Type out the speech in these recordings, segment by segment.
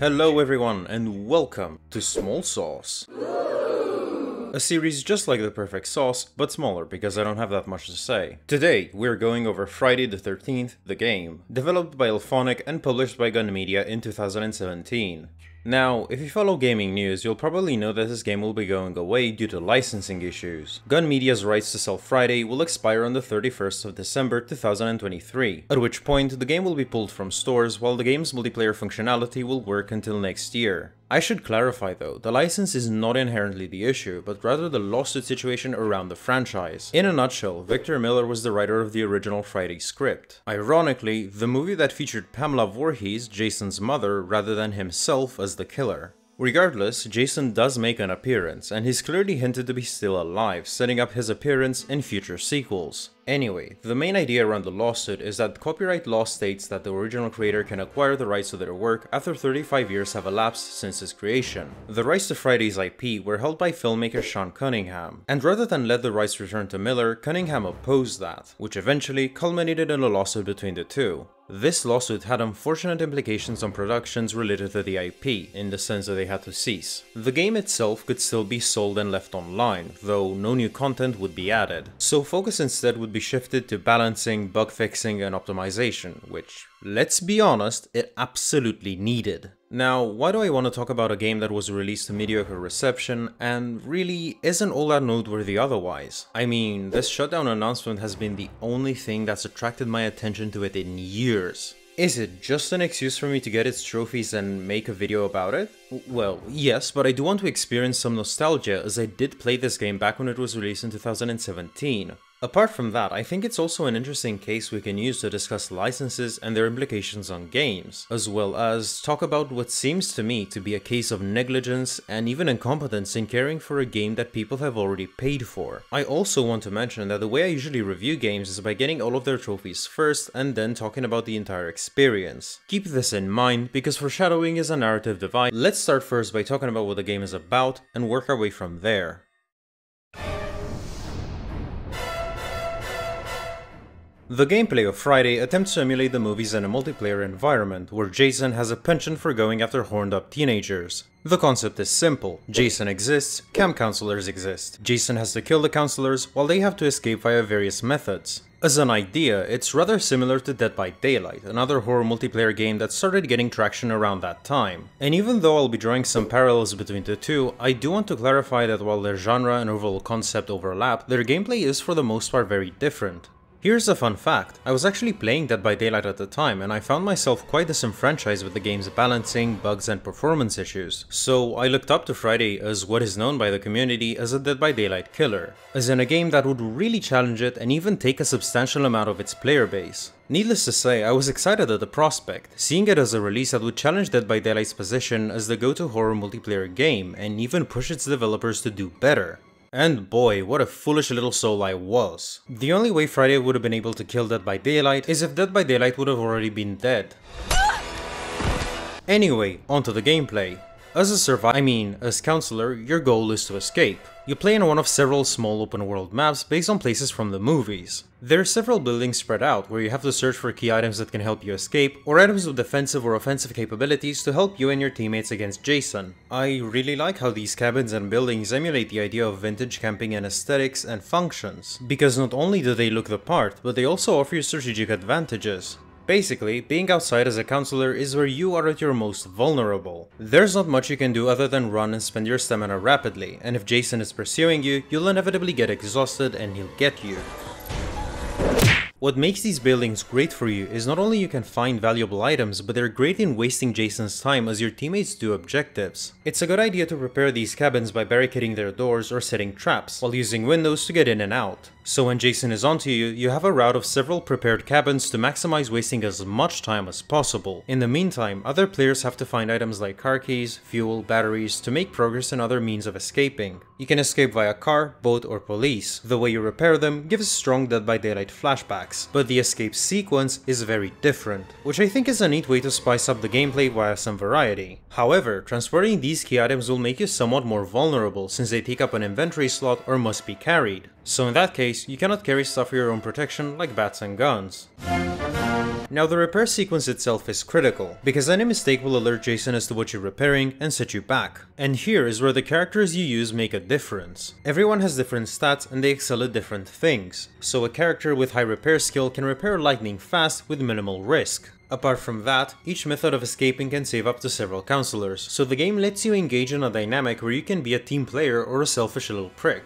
Hello everyone and welcome to Small Sauce. A series just like The Perfect Sauce, but smaller because I don't have that much to say. Today, we're going over Friday the 13th, the game, developed by Elphonic and published by Gun Media in 2017. Now, if you follow gaming news, you'll probably know that this game will be going away due to licensing issues. Gun Media's rights to sell Friday will expire on the 31st of December 2023, at which point the game will be pulled from stores while the game's multiplayer functionality will work until next year. I should clarify though, the license is not inherently the issue, but rather the lawsuit situation around the franchise. In a nutshell, Victor Miller was the writer of the original Friday script. Ironically, the movie that featured Pamela Voorhees, Jason's mother, rather than himself as the killer. Regardless, Jason does make an appearance, and he's clearly hinted to be still alive, setting up his appearance in future sequels. Anyway, the main idea around the lawsuit is that copyright law states that the original creator can acquire the rights to their work after 35 years have elapsed since its creation. The rights to Friday's IP were held by filmmaker Sean Cunningham, and rather than let the rights return to Miller, Cunningham opposed that, which eventually culminated in a lawsuit between the two. This lawsuit had unfortunate implications on productions related to the IP, in the sense that they had to cease. The game itself could still be sold and left online, though no new content would be added. So focus instead would be shifted to balancing, bug fixing, and optimization, which, let's be honest, it absolutely needed. Now, why do I want to talk about a game that was released to mediocre reception and really isn't all that noteworthy otherwise? I mean, this shutdown announcement has been the only thing that's attracted my attention to it in years. Is it just an excuse for me to get its trophies and make a video about it? Well, yes, but I do want to experience some nostalgia as I did play this game back when it was released in 2017. Apart from that, I think it's also an interesting case we can use to discuss licenses and their implications on games, as well as talk about what seems to me to be a case of negligence and even incompetence in caring for a game that people have already paid for. I also want to mention that the way I usually review games is by getting all of their trophies first and then talking about the entire experience. Keep this in mind because foreshadowing is a narrative device. Let's start first by talking about what the game is about and work our way from there. The gameplay of Friday attempts to emulate the movies in a multiplayer environment, where Jason has a penchant for going after horned-up teenagers. The concept is simple. Jason exists, camp counselors exist. Jason has to kill the counselors, while they have to escape via various methods. As an idea, it's rather similar to Dead by Daylight, another horror multiplayer game that started getting traction around that time. And even though I'll be drawing some parallels between the two, I do want to clarify that while their genre and overall concept overlap, their gameplay is for the most part very different. Here's a fun fact, I was actually playing Dead by Daylight at the time and I found myself quite disenfranchised with the game's balancing, bugs and performance issues. So I looked up to Friday as what is known by the community as a Dead by Daylight killer, as in a game that would really challenge it and even take a substantial amount of its player base. Needless to say, I was excited at the prospect, seeing it as a release that would challenge Dead by Daylight's position as the go-to horror multiplayer game and even push its developers to do better. And boy, what a foolish little soul I was. The only way Friday would have been able to kill Dead by Daylight is if Dead by Daylight would have already been dead. Anyway, onto the gameplay. As counselor, your goal is to escape. You play in one of several small open world maps based on places from the movies. There are several buildings spread out where you have to search for key items that can help you escape, or items with defensive or offensive capabilities to help you and your teammates against Jason. I really like how these cabins and buildings emulate the idea of vintage camping and aesthetics and functions, because not only do they look the part, but they also offer you strategic advantages. Basically, being outside as a counselor is where you are at your most vulnerable. There's not much you can do other than run and spend your stamina rapidly, and if Jason is pursuing you, you'll inevitably get exhausted and he'll get you. What makes these buildings great for you is not only you can find valuable items, but they're great in wasting Jason's time as your teammates do objectives. It's a good idea to prepare these cabins by barricading their doors or setting traps, while using windows to get in and out. So when Jason is onto you, you have a route of several prepared cabins to maximize wasting as much time as possible. In the meantime, other players have to find items like car keys, fuel, batteries to make progress and other means of escaping. You can escape via car, boat, or police. The way you repair them gives strong Dead by Daylight flashbacks, but the escape sequence is very different, which I think is a neat way to spice up the gameplay via some variety. However, transporting these key items will make you somewhat more vulnerable since they take up an inventory slot or must be carried. So in that case, you cannot carry stuff for your own protection like bats and guns. Now the repair sequence itself is critical, because any mistake will alert Jason as to what you're repairing and set you back. And here is where the characters you use make a difference. Everyone has different stats and they excel at different things, so a character with high repair skill can repair lightning fast with minimal risk. Apart from that, each method of escaping can save up to several counselors, so the game lets you engage in a dynamic where you can be a team player or a selfish little prick.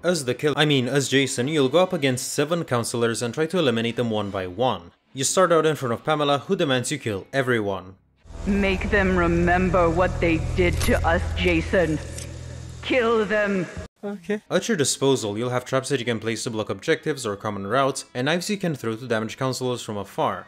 As Jason, you'll go up against 7 counselors and try to eliminate them one by one. You start out in front of Pamela, who demands you kill everyone. Make them remember what they did to us, Jason. Kill them. Okay. At your disposal, you'll have traps that you can place to block objectives or common routes, and knives you can throw to damage counselors from afar.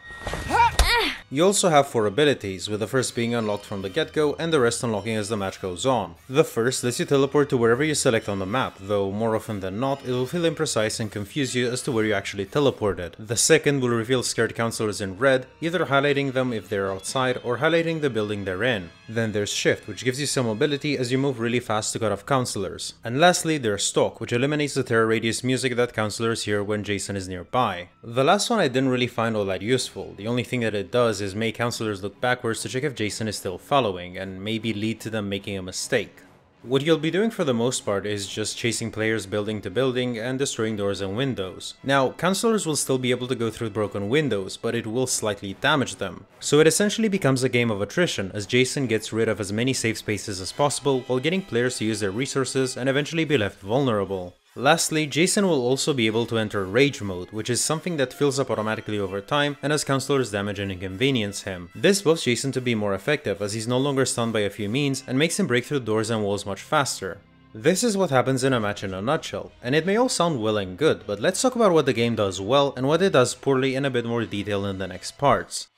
You also have 4 abilities, with the first being unlocked from the get-go and the rest unlocking as the match goes on. The first lets you teleport to wherever you select on the map, though more often than not it will feel imprecise and confuse you as to where you actually teleported. The second will reveal scared counselors in red, either highlighting them if they're outside or highlighting the building they're in. Then there's Shift, which gives you some mobility as you move really fast to cut off counselors. And lastly, there's Stalk, which eliminates the terror radius music that counselors hear when Jason is nearby. The last one I didn't really find all that useful. The only thing that it does is make counselors look backwards to check if Jason is still following, and maybe lead to them making a mistake. What you'll be doing for the most part is just chasing players building to building and destroying doors and windows. Now, counselors will still be able to go through broken windows, but it will slightly damage them. So it essentially becomes a game of attrition, as Jason gets rid of as many safe spaces as possible while getting players to use their resources and eventually be left vulnerable. Lastly, Jason will also be able to enter Rage mode, which is something that fills up automatically over time and as counselors damage and inconvenience him. This buffs Jason to be more effective, as he's no longer stunned by a few means and makes him break through doors and walls much faster. This is what happens in a match in a nutshell, and it may all sound well and good, but let's talk about what the game does well and what it does poorly in a bit more detail in the next parts.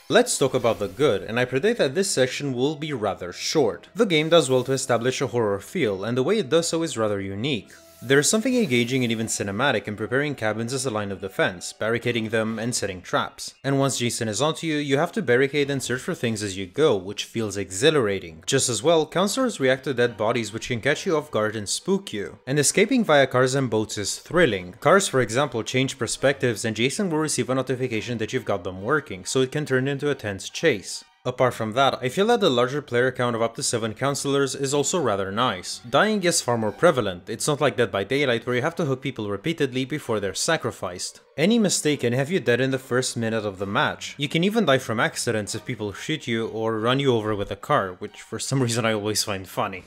Let's talk about the good, and I predict that this section will be rather short. The game does well to establish a horror feel, and the way it does so is rather unique. There's something engaging and even cinematic in preparing cabins as a line of defense, barricading them and setting traps. And once Jason is onto you, you have to barricade and search for things as you go, which feels exhilarating. Just as well, counselors react to dead bodies, which can catch you off guard and spook you. And escaping via cars and boats is thrilling. Cars, for example, change perspectives, and Jason will receive a notification that you've got them working, so it can turn into a tense chase. Apart from that, I feel that the larger player count of up to 7 counselors is also rather nice. Dying is far more prevalent. It's not like Dead by Daylight where you have to hook people repeatedly before they're sacrificed. Any mistake can have you dead in the first minute of the match. You can even die from accidents if people shoot you or run you over with a car, which for some reason I always find funny.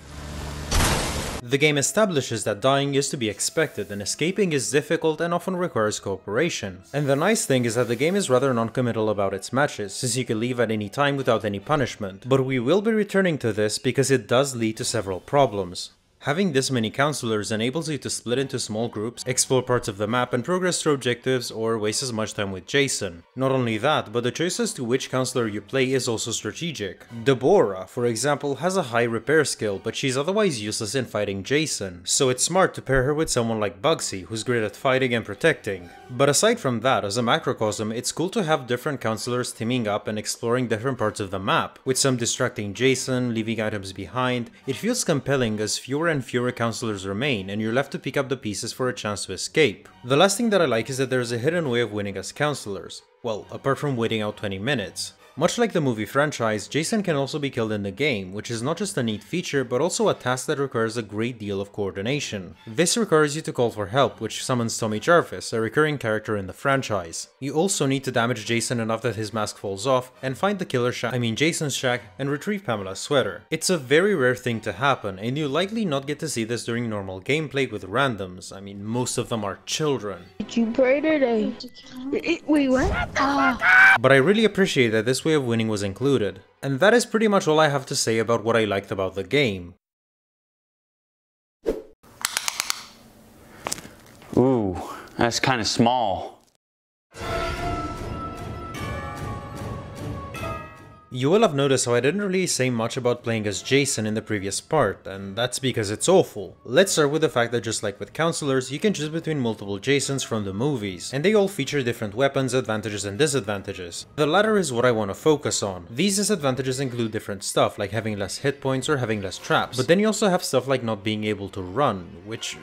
The game establishes that dying is to be expected and escaping is difficult and often requires cooperation. And the nice thing is that the game is rather non-committal about its matches, since you can leave at any time without any punishment. But we will be returning to this because it does lead to several problems. Having this many counselors enables you to split into small groups, explore parts of the map and progress through objectives or waste as much time with Jason. Not only that, but the choice as to which counselor you play is also strategic. Deborah, for example, has a high repair skill, but she's otherwise useless in fighting Jason, so it's smart to pair her with someone like Bugsy, who's great at fighting and protecting. But aside from that, as a macrocosm, it's cool to have different counselors teaming up and exploring different parts of the map, with some distracting Jason, leaving items behind. It feels compelling as fewer and fewer counselors remain, and you're left to pick up the pieces for a chance to escape. The last thing that I like is that there's a hidden way of winning as counselors. Well, apart from waiting out 20 minutes. Much like the movie franchise, Jason can also be killed in the game, which is not just a neat feature, but also a task that requires a great deal of coordination. This requires you to call for help, which summons Tommy Jarvis, a recurring character in the franchise. You also need to damage Jason enough that his mask falls off, and find the killer's shack, Jason's shack, and retrieve Pamela's sweater. It's a very rare thing to happen, and you'll likely not get to see this during normal gameplay with randoms. Most of them are children. Did you pray today? Wait, what? But I really appreciate that this way of winning was included. And that is pretty much all I have to say about what I liked about the game. Ooh, that's kind of small. You will have noticed how I didn't really say much about playing as Jason in the previous part, and that's because it's awful. Let's start with the fact that just like with counselors, you can choose between multiple Jasons from the movies, and they all feature different weapons, advantages and disadvantages. The latter is what I want to focus on. These disadvantages include different stuff, like having less hit points or having less traps, but then you also have stuff like not being able to run, which...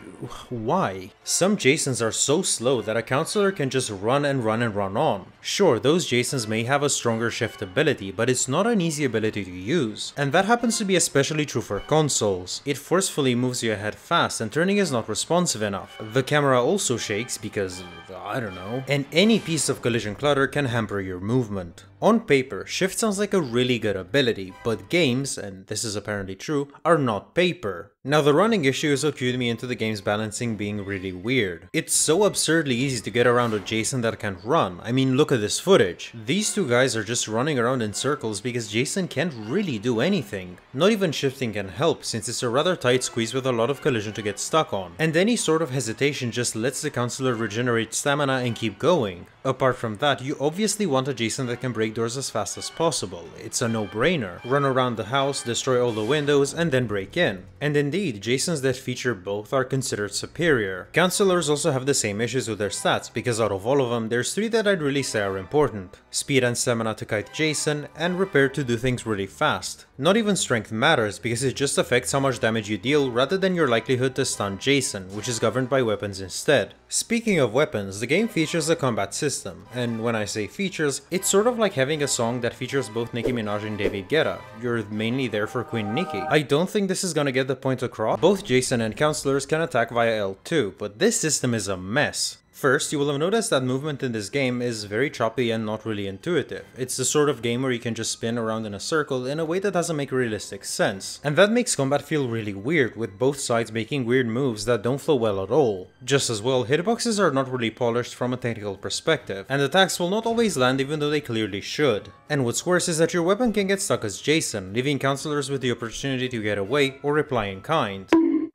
why? Some Jasons are so slow that a counselor can just run and run and run on. Sure, those Jasons may have a stronger shift ability, but it's not an easy ability to use. And that happens to be especially true for consoles. It forcefully moves you ahead fast and turning is not responsive enough. The camera also shakes because, I don't know, and any piece of collision clutter can hamper your movement. On paper, shift sounds like a really good ability, but games, and this is apparently true, are not paper. Now the running issue is what cued me into the game's balancing being really weird. It's so absurdly easy to get around a Jason that can't run. I mean, look at this footage. These two guys are just running around in circles because Jason can't really do anything. Not even shifting can help, since it's a rather tight squeeze with a lot of collision to get stuck on. And any sort of hesitation just lets the counselor regenerate stamina and keep going. Apart from that, you obviously want a Jason that can break doors as fast as possible. It's a no-brainer. Run around the house, destroy all the windows, and then break in. And indeed, Jasons that feature both are considered superior. Counselors also have the same issues with their stats, because out of all of them, there's 3 that I'd really say are important. Speed and stamina to kite Jason, and repair to do things really fast. Not even strength matters, because it just affects how much damage you deal rather than your likelihood to stun Jason, which is governed by weapons instead. Speaking of weapons, the game features a combat system, and when I say features, it's sort of like having a song that features both Nicki Minaj and David Guetta. You're mainly there for Queen Nicki. I don't think this is gonna get the point across. Both Jason and counselors can attack via L2, but this system is a mess. First, you will have noticed that movement in this game is very choppy and not really intuitive. It's the sort of game where you can just spin around in a circle in a way that doesn't make realistic sense. And that makes combat feel really weird, with both sides making weird moves that don't flow well at all. Just as well, hitboxes are not really polished from a technical perspective, and attacks will not always land even though they clearly should. And what's worse is that your weapon can get stuck as Jason, leaving counselors with the opportunity to get away or reply in kind.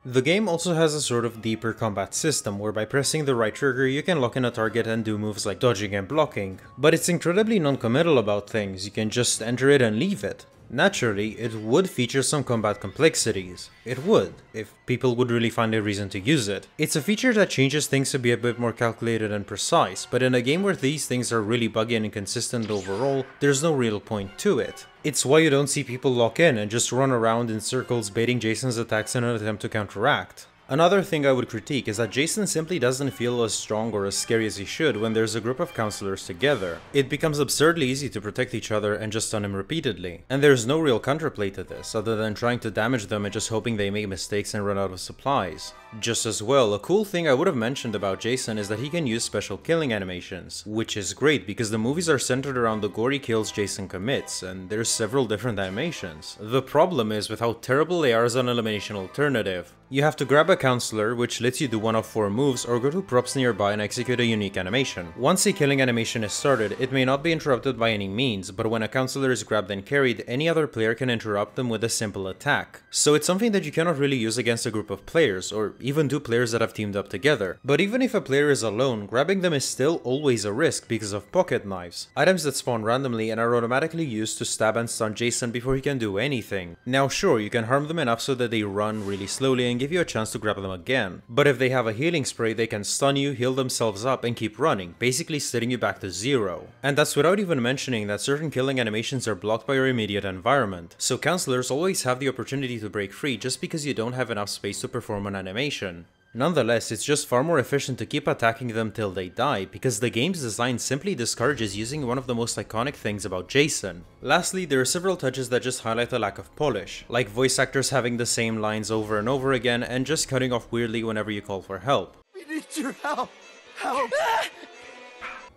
The game also has a sort of deeper combat system where by pressing the right trigger you can lock in a target and do moves like dodging and blocking, but it's incredibly non-committal about things. You can just enter it and leave it. Naturally, it would feature some combat complexities. It would, if people would really find a reason to use it. It's a feature that changes things to be a bit more calculated and precise, but in a game where these things are really buggy and inconsistent overall, there's no real point to it. It's why you don't see people lock in and just run around in circles baiting Jason's attacks in an attempt to counteract. Another thing I would critique is that Jason simply doesn't feel as strong or as scary as he should when there's a group of counselors together. It becomes absurdly easy to protect each other and just stun him repeatedly. And there's no real counterplay to this, other than trying to damage them and just hoping they make mistakes and run out of supplies. Just as well, a cool thing I would have mentioned about Jason is that he can use special killing animations, which is great because the movies are centered around the gory kills Jason commits, and there's several different animations. The problem is with how terrible they are as an elimination alternative. You have to grab a counselor, which lets you do one of 4 moves, or go to props nearby and execute a unique animation. Once a killing animation is started, it may not be interrupted by any means, but when a counselor is grabbed and carried, any other player can interrupt them with a simple attack. So it's something that you cannot really use against a group of players, or even 2 players that have teamed up together. But even if a player is alone, grabbing them is still always a risk because of pocket knives, items that spawn randomly and are automatically used to stab and stun Jason before he can do anything. Now sure, you can harm them enough so that they run really slowly and give you a chance to grab them again, but if they have a healing spray, they can stun you, heal themselves up, and keep running, basically setting you back to 0. And that's without even mentioning that certain killing animations are blocked by your immediate environment, so counselors always have the opportunity to break free just because you don't have enough space to perform an animation. Nonetheless, it's just far more efficient to keep attacking them till they die, because the game's design simply discourages using one of the most iconic things about Jason. Lastly, there are several touches that just highlight a lack of polish, like voice actors having the same lines over and over again and just cutting off weirdly whenever you call for help. We need your help! Help!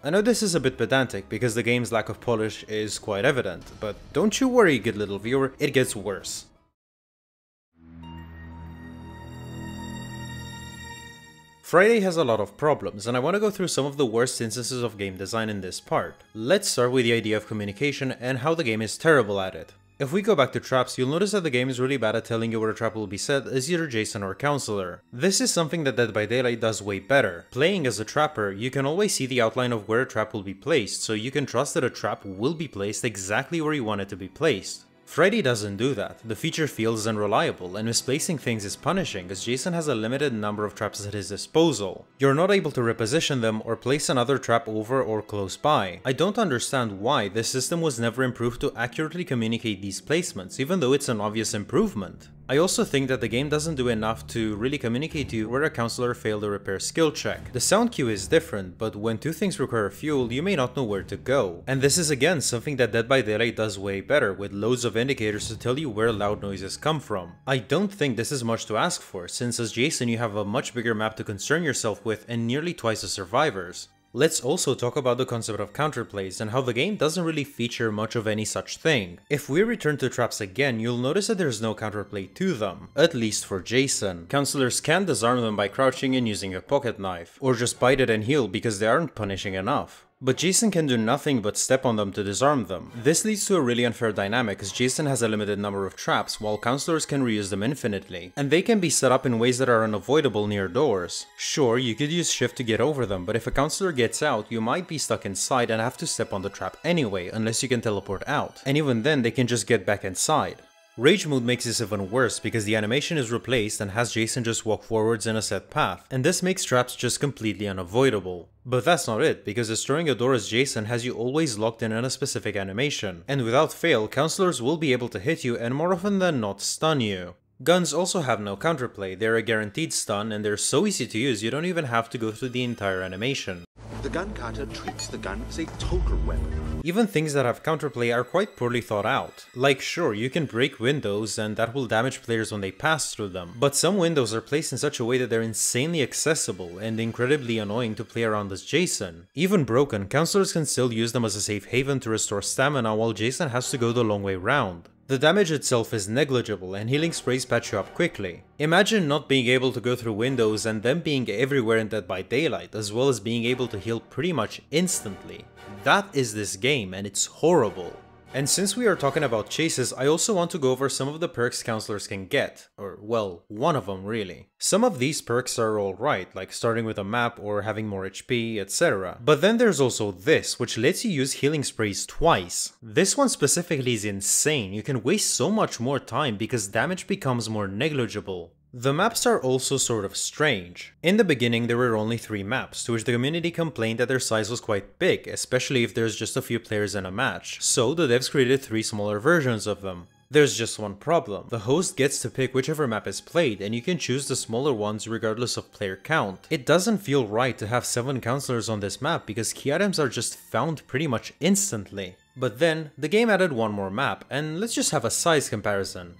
I know this is a bit pedantic because the game's lack of polish is quite evident, but don't you worry, good little viewer, it gets worse. Friday has a lot of problems, and I want to go through some of the worst instances of game design in this part. Let's start with the idea of communication and how the game is terrible at it. If we go back to traps, you'll notice that the game is really bad at telling you where a trap will be set as either Jason or Counselor. This is something that Dead by Daylight does way better. Playing as a trapper, you can always see the outline of where a trap will be placed, so you can trust that a trap will be placed exactly where you want it to be placed. Freddy doesn't do that. The feature feels unreliable, and misplacing things is punishing as Jason has a limited number of traps at his disposal. You're not able to reposition them or place another trap over or close by. I don't understand why this system was never improved to accurately communicate these placements, even though it's an obvious improvement. I also think that the game doesn't do enough to really communicate to you where a Counselor failed a repair skill check. The sound cue is different, but when two things require fuel, you may not know where to go. And this is again something that Dead by Daylight does way better, with loads of indicators to tell you where loud noises come from. I don't think this is much to ask for, since as Jason you have a much bigger map to concern yourself with and nearly twice the survivors. Let's also talk about the concept of counterplays and how the game doesn't really feature much of any such thing. If we return to traps again, you'll notice that there's no counterplay to them, at least for Jason. Counselors can disarm them by crouching and using a pocket knife, or just bite it and heal because they aren't punishing enough. But Jason can do nothing but step on them to disarm them. This leads to a really unfair dynamic as Jason has a limited number of traps while Counselors can reuse them infinitely. And they can be set up in ways that are unavoidable near doors. Sure, you could use shift to get over them, but if a Counselor gets out, you might be stuck inside and have to step on the trap anyway, unless you can teleport out. And even then, they can just get back inside. Rage mode makes this even worse because the animation is replaced and has Jason just walk forwards in a set path, and this makes traps just completely unavoidable. But that's not it, because destroying a door as Jason has you always locked in a specific animation, and without fail, Counselors will be able to hit you and more often than not stun you. Guns also have no counterplay, they're a guaranteed stun and they're so easy to use you don't even have to go through the entire animation. The gun cutter treats the gun as a total weapon. Even things that have counterplay are quite poorly thought out. Like sure, you can break windows and that will damage players when they pass through them, but some windows are placed in such a way that they're insanely accessible and incredibly annoying to play around as Jason. Even broken, Counselors can still use them as a safe haven to restore stamina while Jason has to go the long way round. The damage itself is negligible and healing sprays patch you up quickly. Imagine not being able to go through windows and them being everywhere in Dead by Daylight, as well as being able to heal pretty much instantly. That is this game and it's horrible. And since we are talking about chases, I also want to go over some of the perks Counselors can get, or well, one of them really. Some of these perks are alright, like starting with a map or having more HP, etc. But then there's also this, which lets you use healing sprays twice. This one specifically is insane, you can waste so much more time because damage becomes more negligible. The maps are also sort of strange. In the beginning there were only 3 maps, to which the community complained that their size was quite big, especially if there's just a few players in a match, so the devs created 3 smaller versions of them. There's just one problem. The host gets to pick whichever map is played, and you can choose the smaller ones regardless of player count. It doesn't feel right to have 7 Counselors on this map because key items are just found pretty much instantly. But then, the game added one more map, and let's just have a size comparison.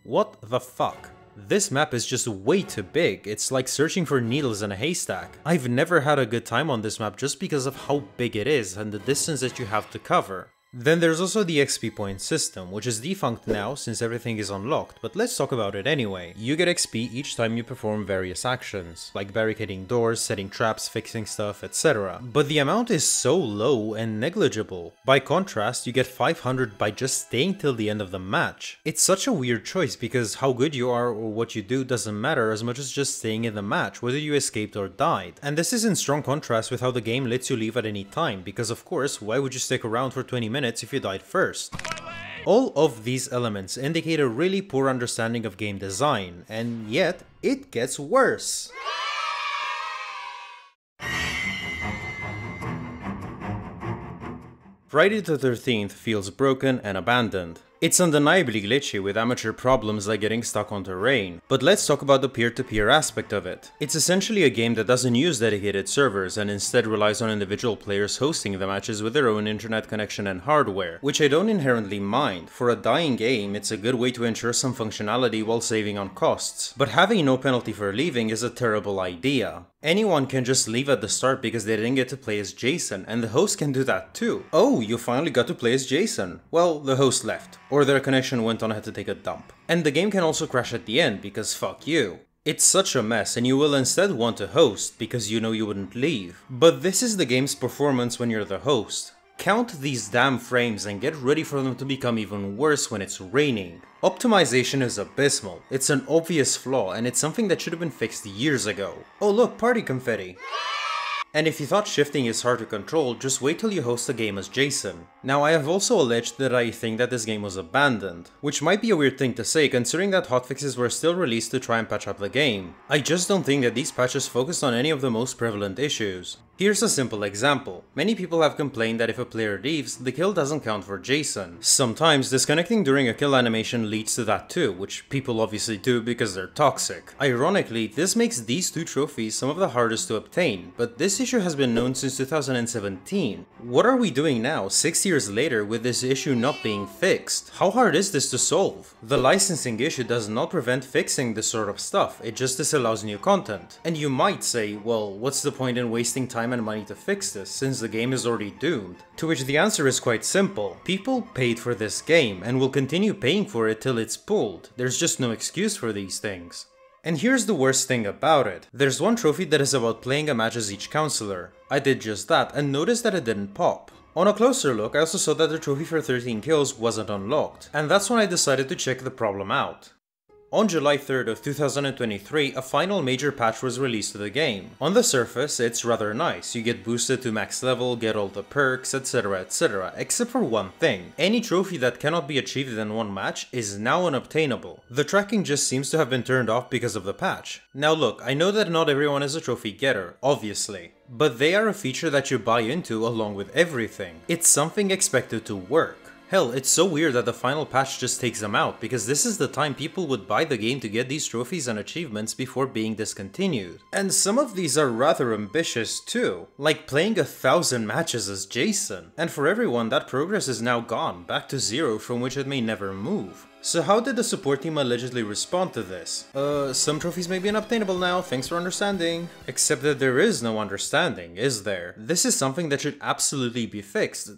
What the fuck? This map is just way too big, it's like searching for needles in a haystack. I've never had a good time on this map just because of how big it is and the distance that you have to cover. Then there's also the XP point system, which is defunct now since everything is unlocked, but let's talk about it anyway. You get XP each time you perform various actions, like barricading doors, setting traps, fixing stuff, etc. But the amount is so low and negligible. By contrast, you get 500 by just staying till the end of the match. It's such a weird choice because how good you are or what you do doesn't matter as much as just staying in the match, whether you escaped or died. And this is in strong contrast with how the game lets you leave at any time, because of course, why would you stick around for 20 minutes if you died first? All of these elements indicate a really poor understanding of game design, and yet it gets worse. Friday the 13th feels broken and abandoned. It's undeniably glitchy with amateur problems like getting stuck on terrain, but let's talk about the peer-to-peer aspect of it. It's essentially a game that doesn't use dedicated servers and instead relies on individual players hosting the matches with their own internet connection and hardware, which I don't inherently mind. For a dying game, it's a good way to ensure some functionality while saving on costs, but having no penalty for leaving is a terrible idea. Anyone can just leave at the start because they didn't get to play as Jason, and the host can do that too. Oh, you finally got to play as Jason. Well, the host left, or their connection went on and had to take a dump. And the game can also crash at the end because fuck you. It's such a mess and you will instead want to host because you know you wouldn't leave. But this is the game's performance when you're the host. Count these damn frames and get ready for them to become even worse when it's raining. Optimization is abysmal, it's an obvious flaw and it's something that should have been fixed years ago. Oh look, party confetti! And if you thought shifting is hard to control, just wait till you host a game as Jason. Now I have also alleged that I think that this game was abandoned, which might be a weird thing to say considering that hotfixes were still released to try and patch up the game. I just don't think that these patches focused on any of the most prevalent issues. Here's a simple example. Many people have complained that if a player leaves, the kill doesn't count for Jason. Sometimes disconnecting during a kill animation leads to that too, which people obviously do because they're toxic. Ironically, this makes these two trophies some of the hardest to obtain, but this issue has been known since 2017. What are we doing now, 6 years later, with this issue not being fixed? How hard is this to solve? The licensing issue does not prevent fixing this sort of stuff, it just disallows new content. And you might say, well, what's the point in wasting time and money to fix this, since the game is already doomed? To which the answer is quite simple. People paid for this game, and will continue paying for it till it's pulled. There's just no excuse for these things. And here's the worst thing about it. There's one trophy that is about playing a match as each counselor. I did just that, and noticed that it didn't pop. On a closer look, I also saw that the trophy for 13 kills wasn't unlocked, and that's when I decided to check the problem out. On July 3rd of 2023, a final major patch was released to the game. On the surface, it's rather nice. You get boosted to max level, get all the perks, etc, etc, except for one thing. Any trophy that cannot be achieved in one match is now unobtainable. The tracking just seems to have been turned off because of the patch. Now look, I know that not everyone is a trophy getter, obviously. But they are a feature that you buy into along with everything. It's something expected to work. Hell, it's so weird that the final patch just takes them out, because this is the time people would buy the game to get these trophies and achievements before being discontinued. And some of these are rather ambitious too, like playing 1,000 matches as Jason. And for everyone, that progress is now gone, back to 0 from which it may never move. So how did the support team allegedly respond to this? Some trophies may be unobtainable now, thanks for understanding. Except that there is no understanding, is there? This is something that should absolutely be fixed.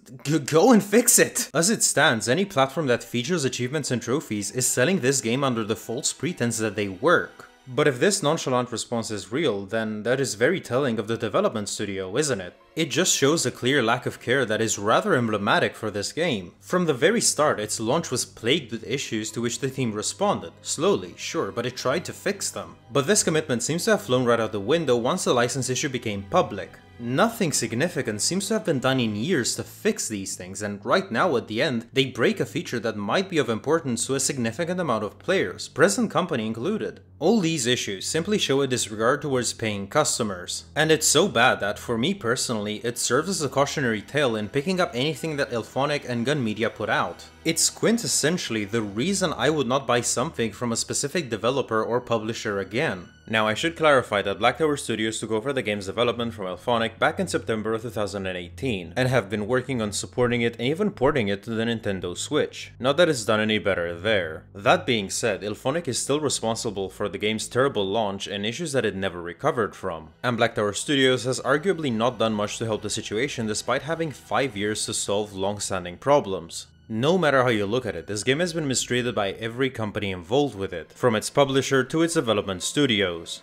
Go and fix it! As it stands, any platform that features achievements and trophies is selling this game under the false pretense that they work. But if this nonchalant response is real, then that is very telling of the development studio, isn't it? It just shows a clear lack of care that is rather emblematic for this game. From the very start, its launch was plagued with issues to which the team responded. Slowly, sure, but it tried to fix them. But this commitment seems to have flown right out the window once the license issue became public. Nothing significant seems to have been done in years to fix these things, and right now at the end, they break a feature that might be of importance to a significant amount of players, present company included. All these issues simply show a disregard towards paying customers. And it's so bad that, for me personally, it serves as a cautionary tale in picking up anything that Elphonic and Gun Media put out. It's quintessentially the reason I would not buy something from a specific developer or publisher again. Now I should clarify that Black Tower Studios took over the game's development from Elphonic back in September of 2018, and have been working on supporting it and even porting it to the Nintendo Switch. Not that it's done any better there. That being said, Elphonic is still responsible for the game's terrible launch and issues that it never recovered from. And Black Tower Studios has arguably not done much to help the situation despite having 5 years to solve long-standing problems. No matter how you look at it, this game has been mistreated by every company involved with it, from its publisher to its development studios.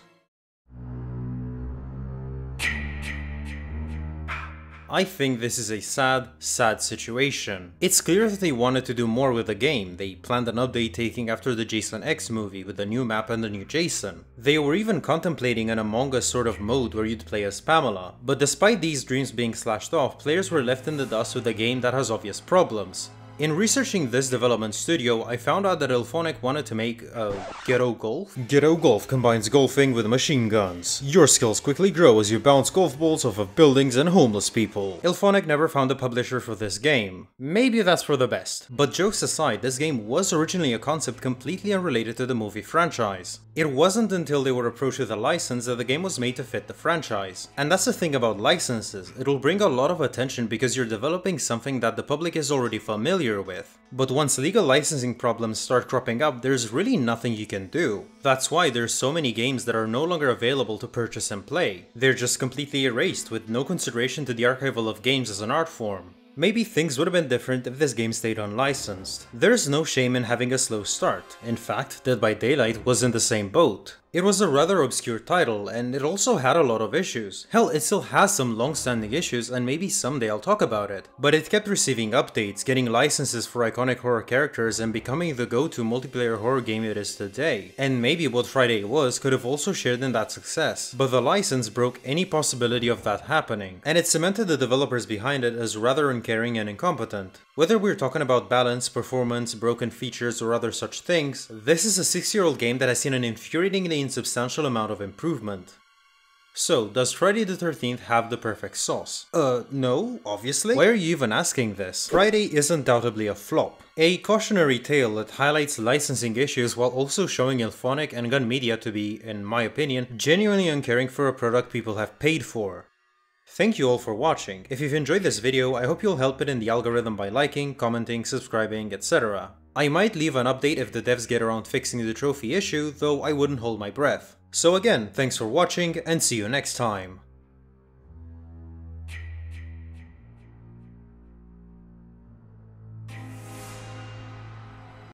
I think this is a sad situation. It's clear that they wanted to do more with the game. They planned an update taking after the Jason X movie with a new map and a new Jason. They were even contemplating an Among Us sort of mode where you'd play as Pamela. But despite these dreams being slashed off, players were left in the dust with a game that has obvious problems. In researching this development studio, I found out that Elphonic wanted to make Ghetto Golf? Ghetto Golf combines golfing with machine guns. Your skills quickly grow as you bounce golf balls off of buildings and homeless people. Elphonic never found a publisher for this game. Maybe that's for the best. But jokes aside, this game was originally a concept completely unrelated to the movie franchise. It wasn't until they were approached with a license that the game was made to fit the franchise. And that's the thing about licenses, it'll bring a lot of attention because you're developing something that the public is already familiar with. But once legal licensing problems start cropping up, there's really nothing you can do. That's why there's so many games that are no longer available to purchase and play. They're just completely erased with no consideration to the archival of games as an art form. Maybe things would have been different if this game stayed unlicensed. There's no shame in having a slow start. In fact, Dead by Daylight was in the same boat. It was a rather obscure title, and it also had a lot of issues. Hell, it still has some long-standing issues, and maybe someday I'll talk about it. But it kept receiving updates, getting licenses for iconic horror characters, and becoming the go-to multiplayer horror game it is today. And maybe what Friday was could have also shared in that success, but the license broke any possibility of that happening, and it cemented the developers behind it as rather uncaring and incompetent. Whether we're talking about balance, performance, broken features, or other such things, this is a 6-year-old game that has seen an infuriatingly insubstantial amount of improvement. So, does Friday the 13th have the perfect sauce? No, obviously. Why are you even asking this? Friday is undoubtedly a flop. A cautionary tale that highlights licensing issues while also showing Ilphonic and Gun Media to be, in my opinion, genuinely uncaring for a product people have paid for. Thank you all for watching. If you've enjoyed this video, I hope you'll help it in the algorithm by liking, commenting, subscribing, etc. I might leave an update if the devs get around fixing the trophy issue, though I wouldn't hold my breath. So again, thanks for watching, and see you next time.